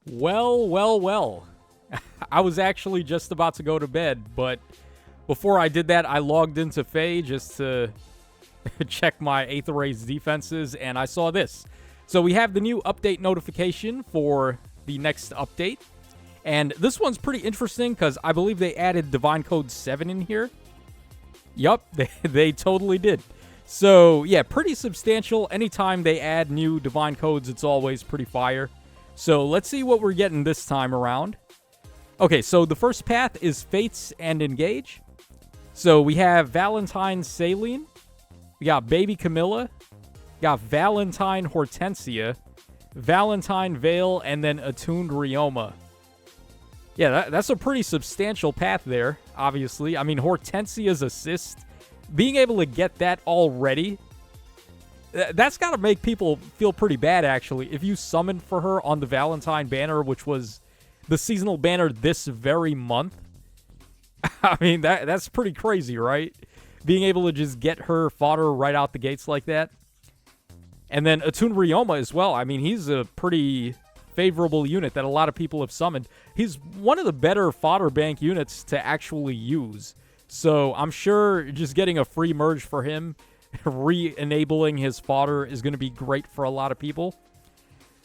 Well, well, well. I was actually just about to go to bed, but before I did that, I logged into Faye just to check my Aether Rays defenses, and I saw this. So we have the new update notification for the next update, and this one's pretty interesting because I believe they added Divine Code 7 in here. Yup, they totally did. So, yeah, pretty substantial. Anytime they add new Divine Codes, it's always pretty fire. So let's see what we're getting this time around. Okay, so the first path is Fates and Engage. So we have Valentine Saline. We got Baby Camilla. We got Valentine Hortensia. Valentine Vale, and then Attuned Ryoma. Yeah, that's a pretty substantial path there, obviously. I mean, Hortensia's assist, being able to get that already, that's got to make people feel pretty bad, actually. If you summoned for her on the Valentine banner, which was the seasonal banner this very month, I mean, that's pretty crazy, right? Being able to just get her fodder right out the gates like that. And then Attuned Ryoma as well. I mean, he's a pretty favorable unit that a lot of people have summoned. He's one of the better fodder bank units to actually use. So I'm sure just getting a free merge for him, re-enabling his fodder, is going to be great for a lot of people.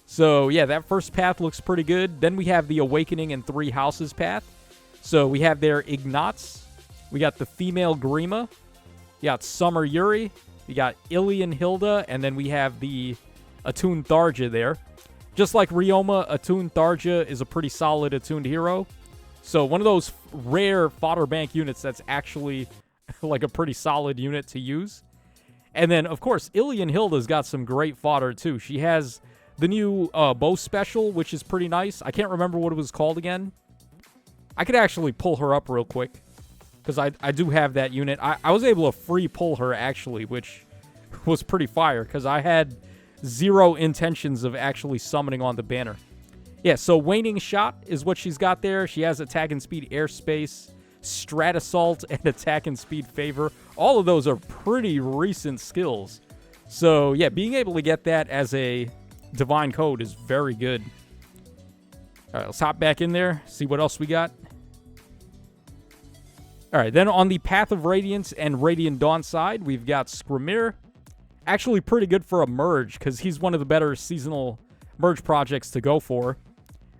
So yeah, that first path looks pretty good. Then we have the Awakening in 3 Houses path. So we have their Ignatz. We got the female Grima. We got Summer Yuri. We got Ilian Hilda. And then we have the Attuned Tharja there. Just like Ryoma, Attuned Tharja is a pretty solid attuned hero. So one of those rare fodder bank units that's actually like a pretty solid unit to use. And then, of course, Ilian Hilda's got some great fodder, too. She has the new bow special, which is pretty nice. I can't remember what it was called again. I could actually pull her up real quick, because I do have that unit. I was able to free pull her, actually, which was pretty fire, because I had zero intentions of actually summoning on the banner. Yeah, so Waning Shot is what she's got there. She has Attack and Speed Airspace, Strat Assault, and Attack and Speed Favor. All of those are pretty recent skills. So, yeah, being able to get that as a Divine Code is very good. All right, let's hop back in there, see what else we got. All right, then on the Path of Radiance and Radiant Dawn side, we've got Skrimir. Actually pretty good for a merge, because he's one of the better seasonal merge projects to go for.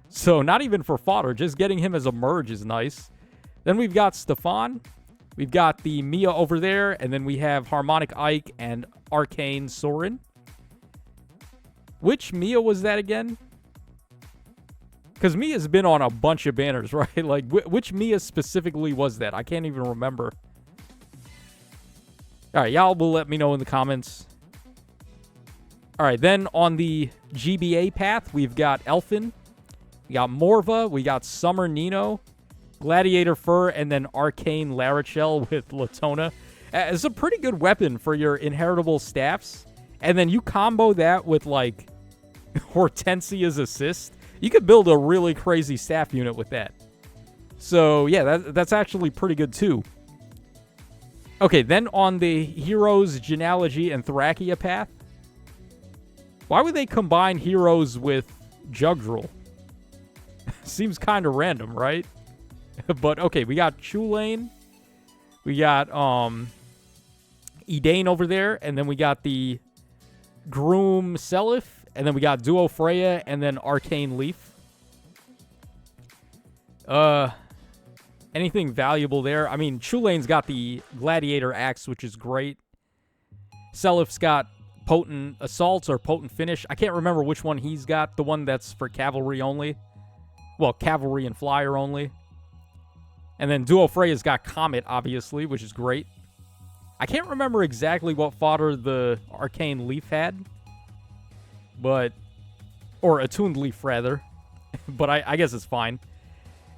So not even for fodder, just getting him as a merge is nice. Then we've got Stefan. We've got the Mia over there, and then we have Harmonic Ike and Arcane Sorin. Which Mia was that again? Because Mia's been on a bunch of banners, right? Like, which Mia specifically was that? I can't even remember. All right, y'all will let me know in the comments. All right, then on the GBA path, we've got Elfin. We got Morva. We got Summer Nino. Gladiator Fur, and then Arcane Larichel with Latona. It's a pretty good weapon for your inheritable staffs. And then you combo that with, like, Hortensia's assist. You could build a really crazy staff unit with that. So, yeah, that's actually pretty good, too. Okay, then on the Heroes, Genealogy, and Thrakia path. Why would they combine Heroes with Jugdral? Seems kind of random, right? But, okay, we got Chulane. We got Edane over there. And then we got the Groom Seliph. And then we got Duo Freya. And then Arcane Leaf. Anything valuable there? I mean, Chulane's got the Gladiator Axe, which is great. Seliph's got Potent Assaults or Potent Finish. I can't remember which one he's got. The one that's for Cavalry only. Well, Cavalry and Flyer only. And then Duo Freya's got Comet, obviously, which is great. I can't remember exactly what fodder the Arcane Leaf had. But... Or Attuned Leaf, rather. But I guess it's fine.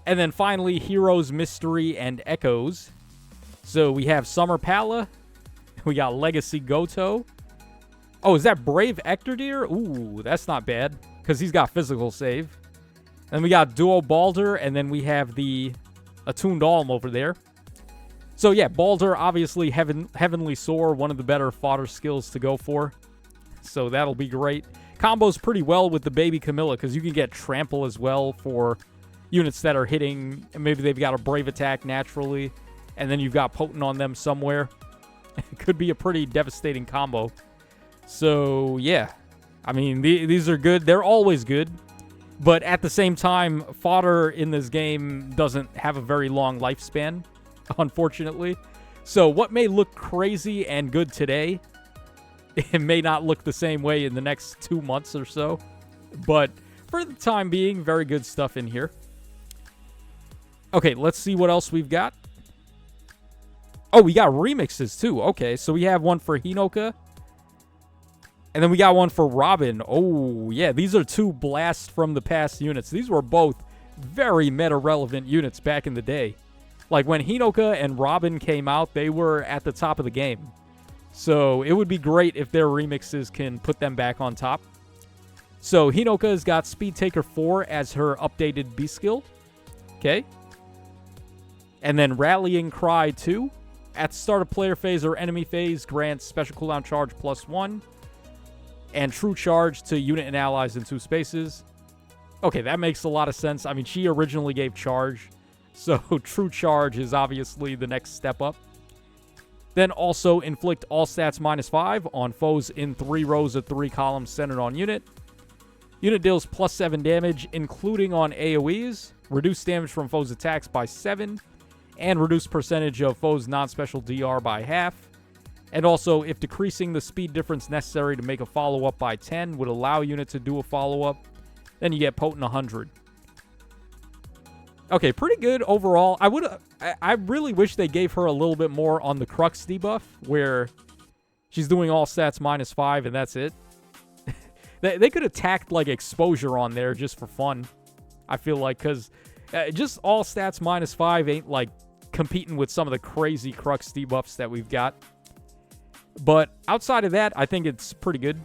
And then finally, Heroes, Mystery, and Echoes. So we have Summer Pala. We got Legacy Goto. Oh, is that Brave Ectordeer? Ooh, that's not bad. Because he's got physical save. And we got Duo Balder. And then we have the Attuned Alm over there. So yeah, Balder, obviously Heavenly Soar, one of the better fodder skills to go for. So that'll be great. combos pretty well with the Baby Camilla because you can get Trample as well for units that are hitting. Maybe they've got a Brave attack naturally, and then you've got Potent on them somewhere. It could be a pretty devastating combo. So, yeah. I mean, these are good. They're always good. But at the same time, fodder in this game doesn't have a very long lifespan, unfortunately. So what may look crazy and good today, it may not look the same way in the next 2 months or so. But for the time being, very good stuff in here. Okay, let's see what else we've got. Oh, we got remixes too. Okay, so we have one for Hinoka. And then we got one for Robin. Oh, yeah, these are 2 blasts from the past units. These were both very meta-relevant units back in the day. Like, when Hinoka and Robin came out, they were at the top of the game. So, it would be great if their remixes can put them back on top. So, Hinoka's got Speed Taker 4 as her updated B skill. Okay. And then Rallying Cry 2. At the start of player phase or enemy phase, grants special cooldown charge +1. And True Charge to unit and allies in 2 spaces. Okay, that makes a lot of sense. I mean, she originally gave Charge, so True Charge is obviously the next step up. Then also inflict all stats -5 on foes in 3 rows of 3 columns centered on unit. Unit deals +7 damage, including on AoEs. Reduce damage from foes' attacks by 7. And reduce percentage of foes' non-special DR by half. And also, if decreasing the speed difference necessary to make a follow-up by 10 would allow unit to do a follow-up, then you get Potent 100. Okay, pretty good overall. I really wish they gave her a little bit more on the Crux debuff, where she's doing all stats -5 and that's it. They could have tacked, like, exposure on there just for fun, I feel like, because just all stats -5 ain't, like, competing with some of the crazy Crux debuffs that we've got. But outside of that, I think it's pretty good.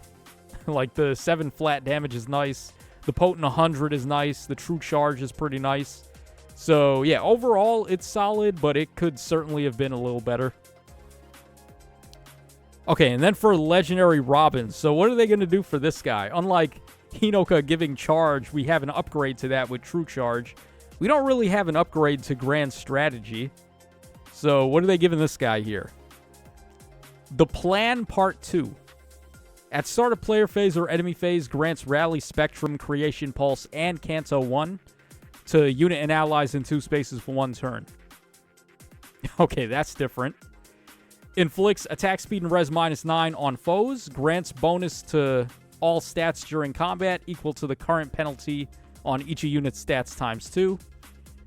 Like, the 7 flat damage is nice. The Potent 100 is nice. The True Charge is pretty nice. So, yeah, overall, it's solid, but it could certainly have been a little better. Okay, and then for Legendary Robin. So, what are they going to do for this guy? Unlike Hinoka giving Charge, we have an upgrade to that with True Charge. We don't really have an upgrade to Grand Strategy. So, what are they giving this guy here? The Plan Part 2. At start of player phase or enemy phase, grants Rally, Spectrum, Creation Pulse, and Canto 1 to unit and allies in 2 spaces for 1 turn. Okay, that's different. Inflicts attack speed and res -9 on foes. Grants bonus to all stats during combat equal to the current penalty on each of unit's stats ×2.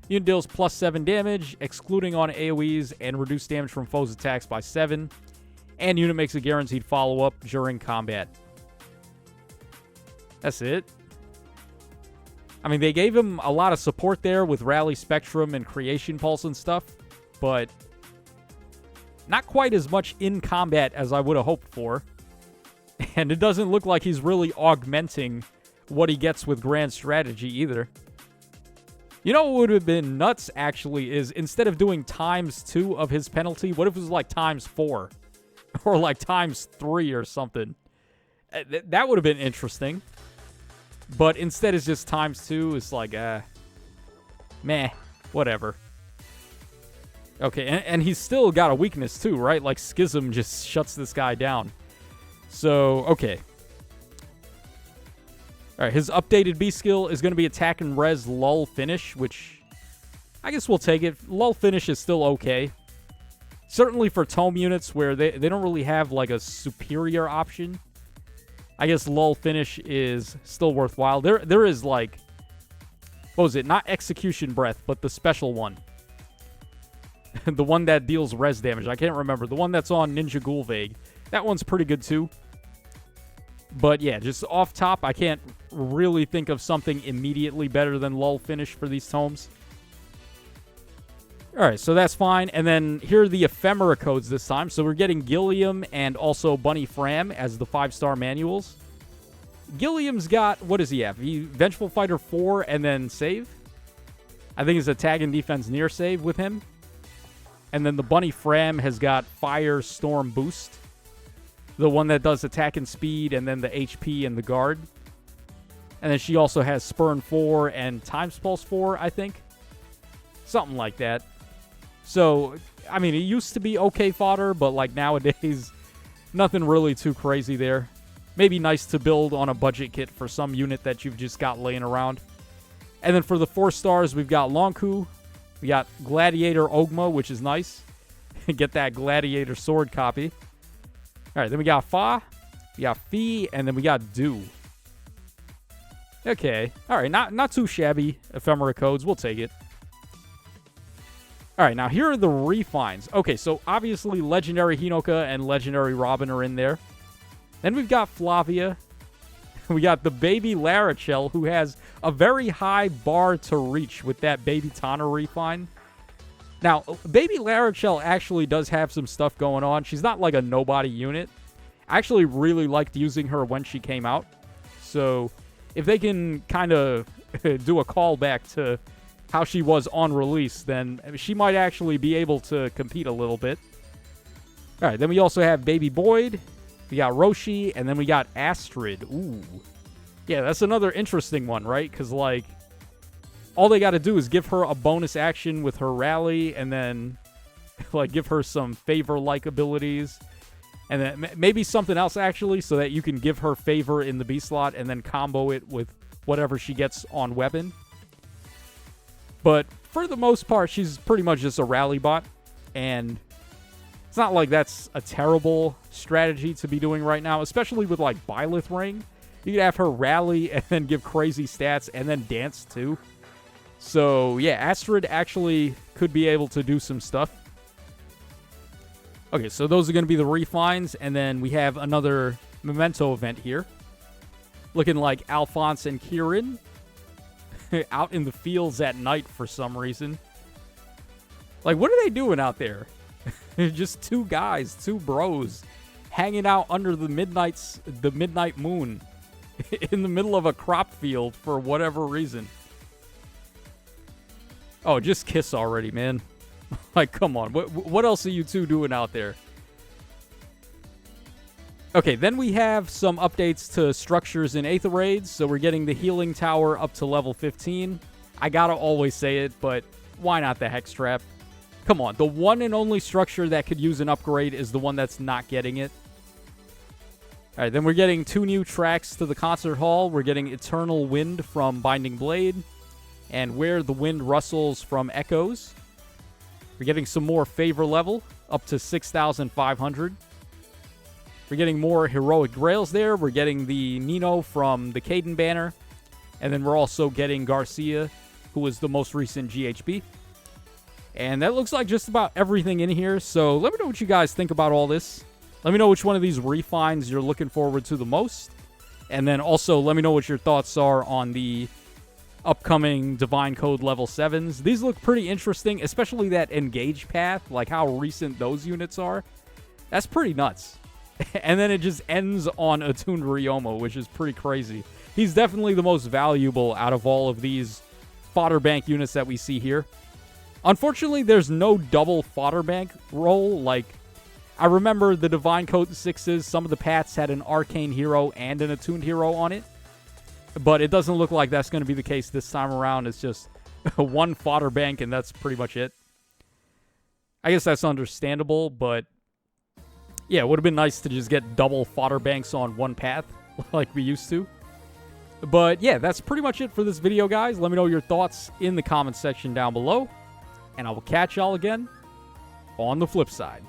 Unit deals +7 damage, excluding on AoEs, and reduce damage from foes' attacks by 7. And unit makes a guaranteed follow-up during combat. That's it. I mean, they gave him a lot of support there with Rally, Spectrum, and Creation Pulse and stuff, but not quite as much in combat as I would have hoped for. And it doesn't look like he's really augmenting what he gets with Grand Strategy either. You know what would have been nuts, actually, is instead of doing ×2 of his penalty, what if it was like ×4? Or like ×3 or something. That would have been interesting. But instead it's just ×2. It's like, meh, whatever. Okay, and he's still got a weakness too, right? Like Schism just shuts this guy down. So, okay. Alright, his updated B skill is going to be Attack and Res Lull Finish, which I guess we'll take it. Lull Finish is still okay. Certainly for tome units where they don't really have like a superior option, I guess Lull Finish is still worthwhile. There is like, what was it? Not Execution Breath, but the special one. The one that deals res damage. I can't remember. The one that's on Ninja Ghoulvague. That one's pretty good too. But yeah, just off top, I can't really think of something immediately better than Lull Finish for these tomes. Alright, so that's fine. And then here are the Ephemera codes this time. So we're getting Gilliam and also Bunny Fram as the 5-star manuals. Gilliam's got, what does he have? Vengeful Fighter 4 and then save. I think it's attack and defense near save with him. And then the Bunny Fram has got Fire Storm Boost. The one that does attack and speed and then the HP and the guard. And then she also has Spurn 4 and Times Pulse 4, I think. Something like that. So, I mean, it used to be okay fodder, but like nowadays, nothing really too crazy there. Maybe nice to build on a budget kit for some unit that you've just got laying around. And then for the 4 stars, we've got Lonku. We got Gladiator Ogma, which is nice. Get that Gladiator sword copy. All right, then we got Fa, we got Fee, and then we got Do. Okay, all right, not too shabby Ephemera codes. We'll take it. All right, now here are the refines. Okay, so obviously Legendary Hinoka and Legendary Robin are in there. Then we've got Flavia. We got the baby Larachel, who has a very high bar to reach with that baby Tana refine. Now, baby Larachel actually does have some stuff going on. She's not like a nobody unit. I actually really liked using her when she came out. So, if they can kind of do a callback to how she was on release, then she might actually be able to compete a little bit. All right, then we also have Baby Boyd. We got Roshi, and then we got Astrid. Ooh. Yeah, that's another interesting one, right? Because, like, all they got to do is give her a bonus action with her rally, and then, like, give her some favor-like abilities. And then maybe something else, actually, so that you can give her favor in the B slot and then combo it with whatever she gets on weapon. But for the most part, she's pretty much just a rally bot. And it's not like that's a terrible strategy to be doing right now, especially with, like, Byleth Ring. You could have her rally and then give crazy stats and then dance, too. So, yeah, Astrid actually could be able to do some stuff. Okay, so those are going to be the refines, and then we have another Memento event here. Looking like Alphonse and Kieran out in the fields at night for some reason. Like, what are they doing out there? Just 2 guys, 2 bros, hanging out under the midnight moon in the middle of a crop field for whatever reason. Oh, just kiss already, man. Like, come on. What else are you 2 doing out there? Okay, then we have some updates to structures in Aether Raids. So we're getting the Healing Tower up to level 15. I gotta always say it, but why not the Hex Trap? Come on, the one and only structure that could use an upgrade is the one that's not getting it. All right, then we're getting 2 new tracks to the concert hall. We're getting Eternal Wind from Binding Blade and Where the Wind Rustles from Echoes. We're getting some more favor level, up to 6,500. We're getting more heroic grails there. We're getting the Nino from the Caden banner. And then we're also getting Garcia, who was the most recent GHB. And that looks like just about everything in here. So let me know what you guys think about all this. Let me know which one of these refines you're looking forward to the most. And then also let me know what your thoughts are on the upcoming Divine Code level 7s. These look pretty interesting, especially that Engage path, like how recent those units are. That's pretty nuts. And then it just ends on Attuned Ryomo, which is pretty crazy. He's definitely the most valuable out of all of these fodder bank units that we see here. Unfortunately, there's no double fodder bank roll. Like, I remember the Divine Code 6s, some of the paths had an Arcane Hero and an Attuned Hero on it. But it doesn't look like that's going to be the case this time around. It's just one fodder bank, and that's pretty much it. I guess that's understandable, but yeah, it would have been nice to just get double fodder banks on one path like we used to. But yeah, that's pretty much it for this video, guys. Let me know your thoughts in the comments section down below, and I will catch y'all again on the flip side.